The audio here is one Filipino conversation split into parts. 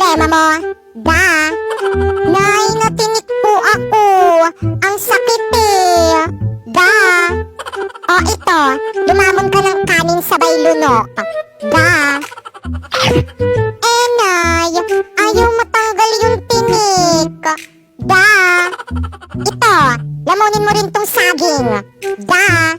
problema mo? Da? Nay, natinik po ako. Ang sakit eh. Da? O ito, lumamon ka ng kanin sabay lunok. Da? Eh nay, ayaw matanggal yung tinik. Da? Ito, lamunin mo rin tong saging. Da?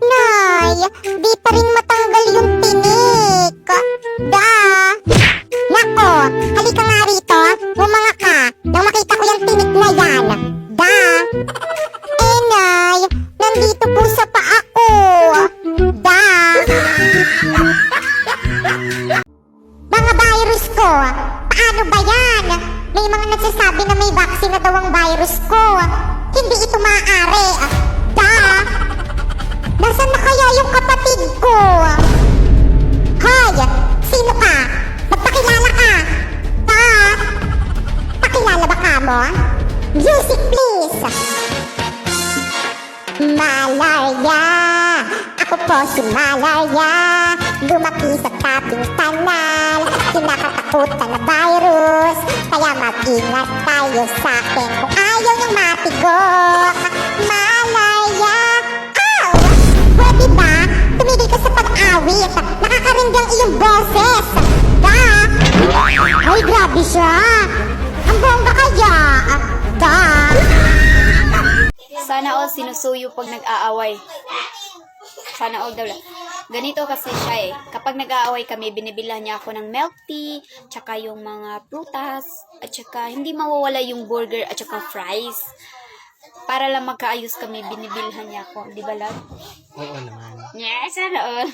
Nay, di pa rin matanggal yung tinik. Da? Nako, halika nga rito. Bumanga ka nang makita ko yung tinik na yan. Da? Eh nay, nandito po sa paa ko. Da? Mga virus ko, paano ba yan? May mga nagsasabi na may vaccine na daw ang virus ko. Hindi ito maaari. Da? Nasaan na kaya yung kapatid ko? Hoy! Sino ka? Magpakilala ka! Da? Pakilala ba ka mo? Music please! Malaria! Ako po si Malaria. Lumaki sa tabing kanal. Kinakatakutan na virus. Kaya mag-ingat tayo sa akin kung ayaw niyong matigok. Malaria! Ow! Pwede ba? Tumigil ka sa pag-awit. Nakakarinig ang iyong boses. Da? Ay, grabe siya. Ang bongga kaya. Da? Sana all sinusuyo pag nag-aaway. Sana all daw lang. Ganito kasi siya eh. Kapag nag-aaway kami, binibilhan niya ako ng milk tea, tsaka yung mga prutas, at tsaka hindi mawawala yung burger at tsaka fries. Para lang magkaayos kami, binibilhan niya ako. Di ba, love? Oo naman. Yes, sana all.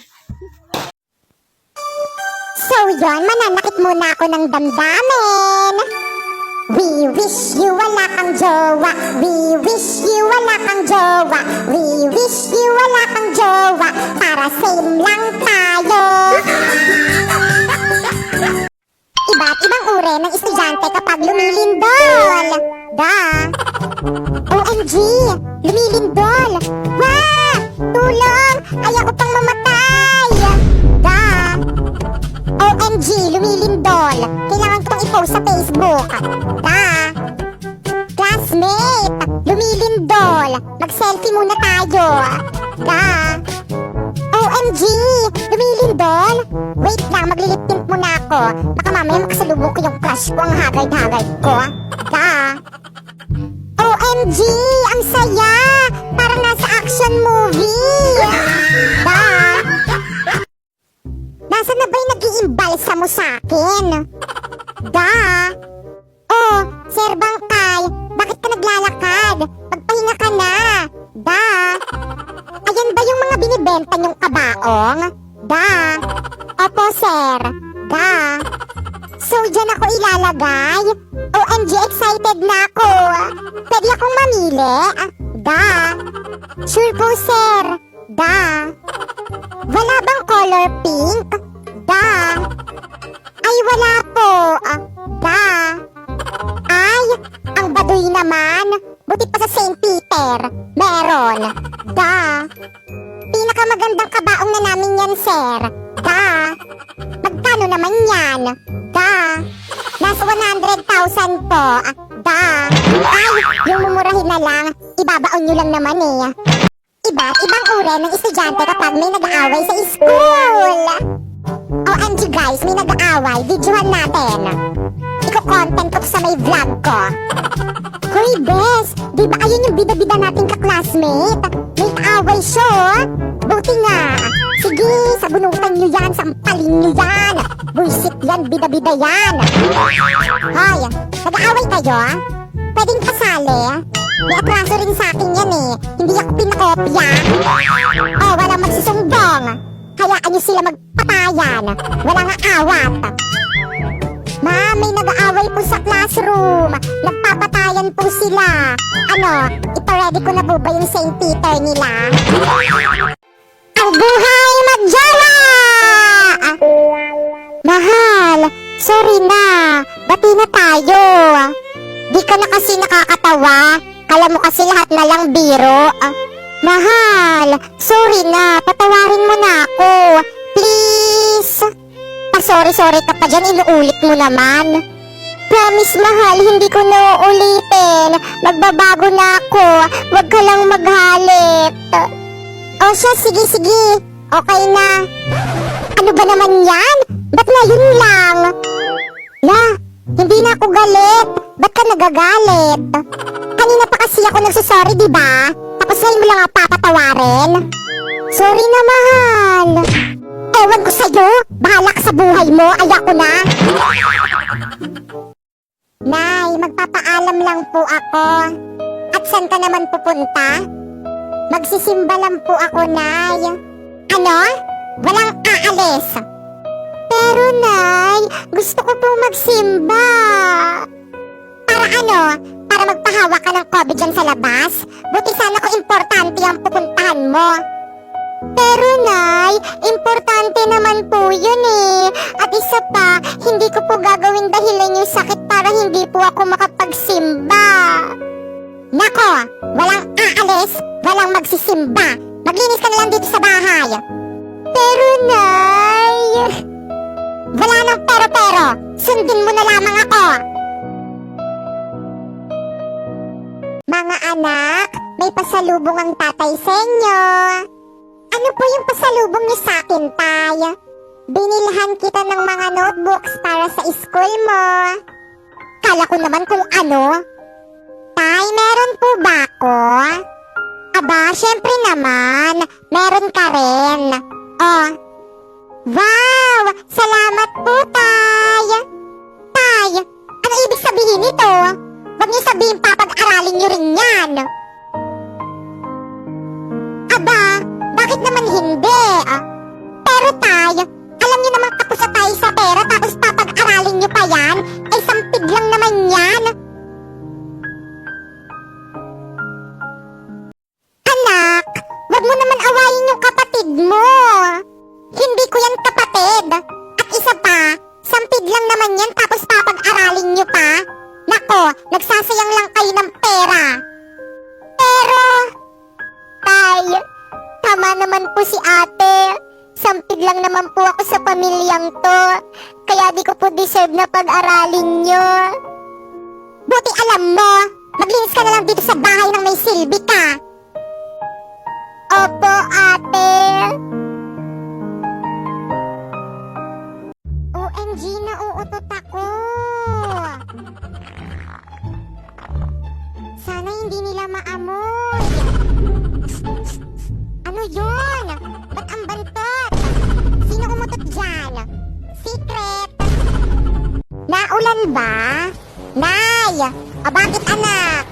So yun, mananakit muna ako ng damdamin. We wish you wala kang jowa. We wish you wala kang jowa. We wish you wala kang jowa. Para same lang tayo. Iba't ibang uri ng estudyante kapag lumilindol. Da? OMG! Lumilindol! Wah! Tulong! Ayaw ko pang mamatay! Da? OMG! Lumilindol! Kailangan ko pang i-post sa Facebook. Da? Classmate! Lumilindol! Mag-selfie muna tayo. Da? OMG! Lumilindol! Wait lang, maglilip tint muna ako. Baka mamaya makasalubong ko yung crush ko, ang hagard-hagard ko. Da? OMG! Ang saya! Parang nasa action movie! Da? Nasaan na ba yung nag-iimbalsa mo sa akin? Da? Oh, Sir Bangkay, bakit ka naglalakad? Magpahinga ka na! Da? Ayan ba yung mga binibenta niyong kabaong? Da? Opo, sir. Da? So, dyan ako ilalagay? OMG, excited na ako. Pwede akong mamili? Da? Sure po, sir. Da? Wala bang color pink? Da? Ay, wala po. Da? Ay, ang baduy naman. Buti pa sa St. Peter. Meron. Da? Pinakamagandang kabaong na namin yan, sir. Da? Magkano naman yan? Da? Nasa 100,000 po. Da? Ay, yung mumurahin na lang. Ibabaon nyo lang naman eh. Iba't ibang uri ng estudyante kapag may nag-aaway sa school. OMG guys, may nag-aaway. Videohan natin. Iko-content ko sa may vlog ko. Hoy Bes, di ba ayun yung bida-bida nating ka-classmate? May kaaway siya oh. Buti nga. Sige, sabunutan nyo yan, sampalin nyo yan. Buisit yan, bida-bida yan. Hoy, nag-aaway kayo? Pwedeng pasali? May atraso rin sa akin yan eh. Hindi ako pinakopya. Oh, walang magsusumbong. Hayaan nyo sila magpatayan. Walang aawat. Ma, may nag-aaway po sa classroom. Nagpapatayan po sila. Ano, ipa-ready ko na po ba yung St. Peter nila? Ang buhay magjowa! Mahal, sorry na. Bati na tayo. Di ka na kasi nakakatawa. Kala mo kasi lahat na lang biro. Mahal, sorry na. Patawarin mo na ako. Please. Nagpa-sorry-sorry ka pa dyan, inuulit mo naman. Promise, mahal, hindi ko na uulitin. Magbabago na ako. Huwag ka lang maghalit. O siya, sige. Okay na. Ano ba naman yan? Ba't ngayon lang? La, hindi na ako galit. Ba't ka nagagalit? Kanina pa kasi ako nagsasorry, di ba? Tapos ngayon mo lang ako papatawarin. Sorry na, mahal. Ewan ko sa'yo. Bahala ka sa buhay mo. Ayoko na. Nay, magpapaalam lang po ako. At saan ka naman pupunta? Magsisimba lang po ako, Nay. Ano? Walang aalis. Pero, Nay, gusto ko pong magsimba. Para ano? Para magpahawa ka ng COVID dyan sa labas? Buti sana kung importante ang pupuntahan mo. Pero, Nay, importante naman po yun eh. At isa pa, hindi ko po gagawin dahilan yung sakit para hindi po ako makapagsimba. Nako, walang aalis, walang magsisimba. Maglinis ka na lang dito sa bahay. Pero, Nay, wala nang pero-pero. Sundin mo na lamang ako. Mga anak, may pasalubong ang tatay sa inyo. Ano po yung pasalubong niyo sa akin, Tay? Binilhan kita ng mga notebooks para sa school mo. Kala ko naman kung ano. Tay, meron po ba ako? Aba, syempre naman. Meron ka rin. Oh. Wow! Salamat po, Tay! Tay, ano ibig sabihin nito? Huwag niyo sabihin papag-aralin niyo rin yan. Aba, bakit naman hindi? Pero Tay, alam niyo naman tapos na tayo sa pera tapos papag-aralin niyo pa yan? Ay sampid lang naman yan. Anak, wag mo naman awayin yung kapatid mo. Hindi ko yan kapatid. At isa pa, sampid lang naman yan tapos papag-aralin niyo pa? Nako, nagsasayang lang kayo ng pera. Pero, Tay, tama naman po si ate. Sampid lang naman po ako sa pamilyang to. Kaya di ko po deserve na pag-aralin nyo. Buti alam mo, maglinis ka na lang dito sa bahay nang may silbi ka. Opo, ate. OMG, nauutot ako. Sana hindi nila maamoy. Ano yun? Ba't ang bantot? Sino umutot dyan? Secret! Naulan ba? Nay! O bakit anak?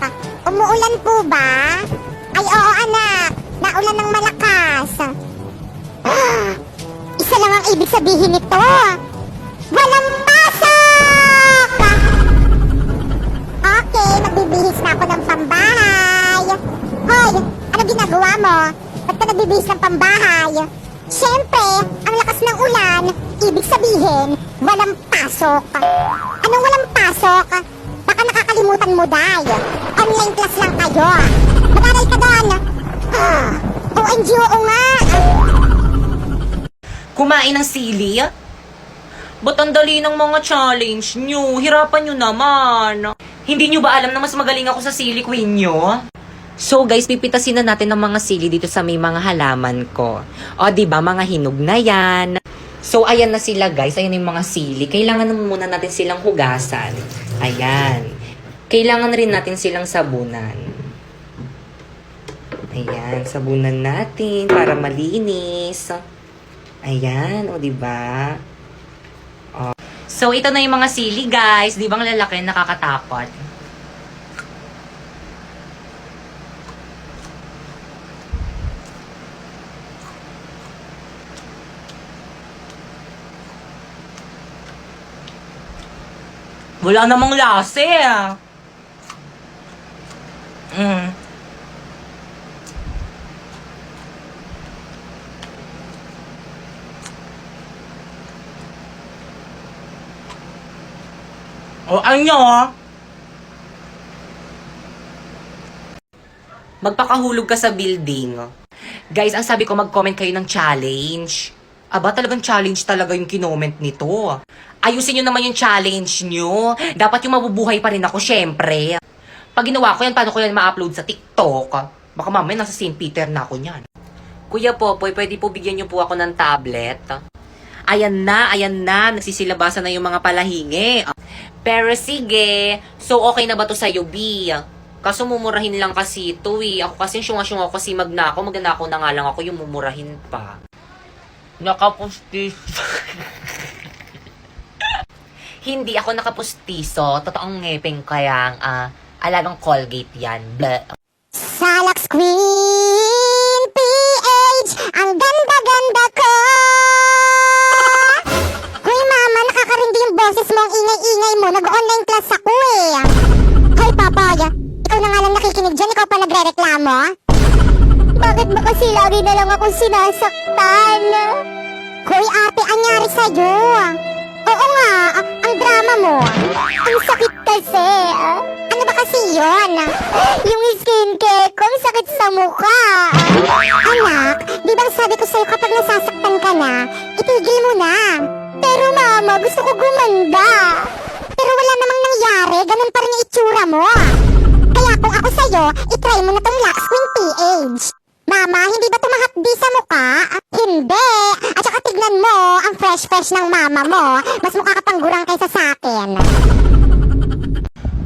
Umuulan po ba? Ay oo anak! Naulan ng malakas! Isa lang ang ibig sabihin nito! Walang pasok! Okay, magbibihis na ako ng pambahay! Hoy! Ano ginagawa mo? Ba't ka nagbibihis ng pambahay? Siyempre, ang lakas ng ulan, ibig sabihin, walang pasok. Anong walang pasok? Baka nakakalimutan mo, Day. Online class lang kayo. Mag-aral ka doon. OMG, oo nga. Kumain ng sili? Ba't ang dali ng mga challenge nyo? Hirapan nyo naman. Hindi nyo ba alam na mas magaling ako sa sili queen nyo? So guys, pipitasin na natin ng mga sili dito sa may mga halaman ko. O diba, mga hinog na yan. So ayan na sila guys, ayan yung mga sili. Kailangan na muna natin silang hugasan. Ayan. Kailangan rin natin silang sabunan. Ayan, sabunan natin para malinis. Ayan, o diba? O. So ito na yung mga sili guys. Di ba ang lalaki, nakakatakot? Wala namang lasa eh. O ano? Magpakahulog ka sa building. Guys, ang sabi ko mag-comment kayo ng challenge. Aba, talagang challenge talaga yung kinoment nito. Ayusin nyo naman yung challenge nyo. Dapat yung mabubuhay pa rin ako, syempre. Pag ginawa ko yan, paano ko yan ma-upload sa TikTok? Baka mamaya nasa St. Peter na ako niyan. Kuya Popoy, pwede po bigyan nyo po ako ng tablet? Ayan na. Nagsisilabasan na yung mga palahingi. Pero sige, so okay na ba to sa'yo, B? Kaso mumurahin lang kasi ito eh. Ako kasi syunga-syunga kasi magnako na nga lang ako yung mumurahin pa. Nakapustiso. Hindi ako nakapustiso. Totoong ngepeng kayang alagang Colgate yan. Bleh. Salax Queen PH, ang ganda-ganda ko. Hoy mama, nakakarindi yung boses mo, ang ingay-ingay mo. Nag-online class ako eh. Hoy Papoy, ikaw na nga lang nakikinig dyan, ikaw pa nagre-reklamo? Bakit ba kasi lagi na lang akong sinasaktan? Hoy ate, anyari sa'yo? Oo nga, ang drama mo. Ang sakit kasi. Ano ba kasi yun? Yung skincare ko, ang sakit sa mukha. Anak, di bang sabi ko sa'yo kapag nasasaktan ka na, itigil mo na. Pero mama, gusto ko gumanda. Pero wala namang nangyari, ganun pa rin yung itsura mo. Kaya kung ako sa'yo, itry mo na tong Lux Queen PH. Mama, hindi ba tumahapdi sa mukha? Hindi. At saka tignan mo, ang fresh-fresh ng mama mo. Mas mukha ka pang gurang kaysa sa akin.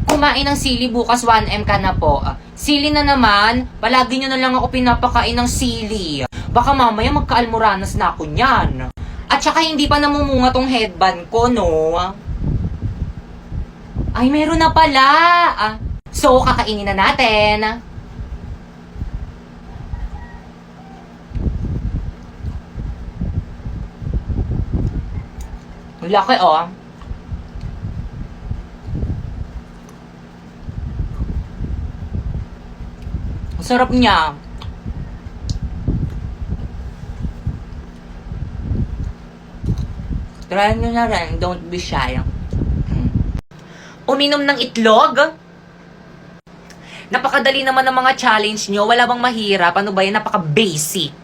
Kumain ng sili bukas 1M ka na po. Sili na naman, palagi nyo na lang ako pinapakain ng sili. Baka mamaya magkaalmoranas na ako niyan. At saka hindi pa namumunga tong headband ko, no? Ay, meron na pala. So, kakainin na natin. Laki, oh. Ang sarap niya. Try nyo na rin. Don't be shy. Uminom ng itlog? Napakadali naman ng mga challenge nyo. Wala bang mahirap? Ano ba yan? Napaka-basic.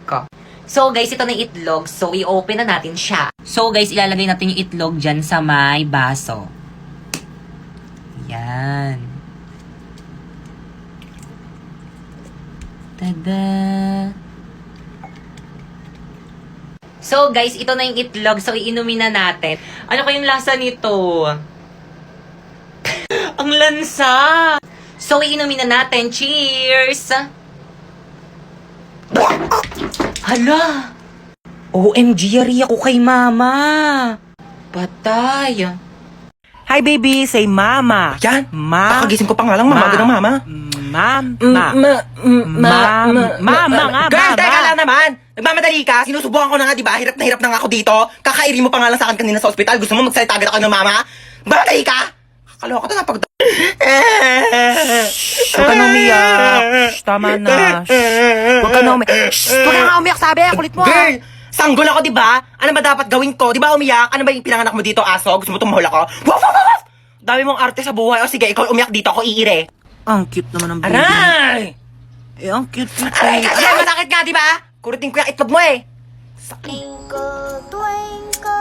So guys, ito na yung itlog. So i-open na natin siya. So guys, ilalagay natin yung itlog dyan sa may baso. Yan. Tada! So guys, ito na yung itlog. So iinumin na natin. Ano kayong lasa nito? Ang lansa! So iinumin na natin. Cheers! Hala! OMG, yari ako kay mama. Patay. Hi baby, say mama. Yan, Ma. kakagising ko pa nga lang, mamaga ng mama. Mama nga, Girl, mama. teka lang naman. Nagmamadali ka, sinusubukan ko na nga, di ba? Hirap na nga ako dito. Kakairi mo pa nga lang sa akin kanina sa ospital. Gusto mo magsalita agad ako ng mama? Madali ka! Kakaloka to na pag... Huwag ka na umiyak. Shh, tama na. Shh. Huwag ka na umiyak. Shh, huwag ka nga umiyak, sabi. Kulit mo. Girl, sanggol ako, di ba? Ano ba dapat gawin ko? Di ba umiyak? Ano ba yung pinanganak mo dito, aso? Gusto mo tumahol ako? Woof, woof, woof! Dami mong arte sa buhay. O sige, ikaw umiyak dito, ako iire. Ang cute naman ng baby. Aray! Eh, ang cute. Aray, aray, masakit nga, di ba? Kuritin ko yung itlog mo eh.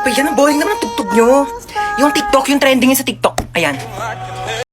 Pa, yan ang boring naman ang tugtog nyo. Yung TikTok, yung trending yun sa TikTok. Ayan.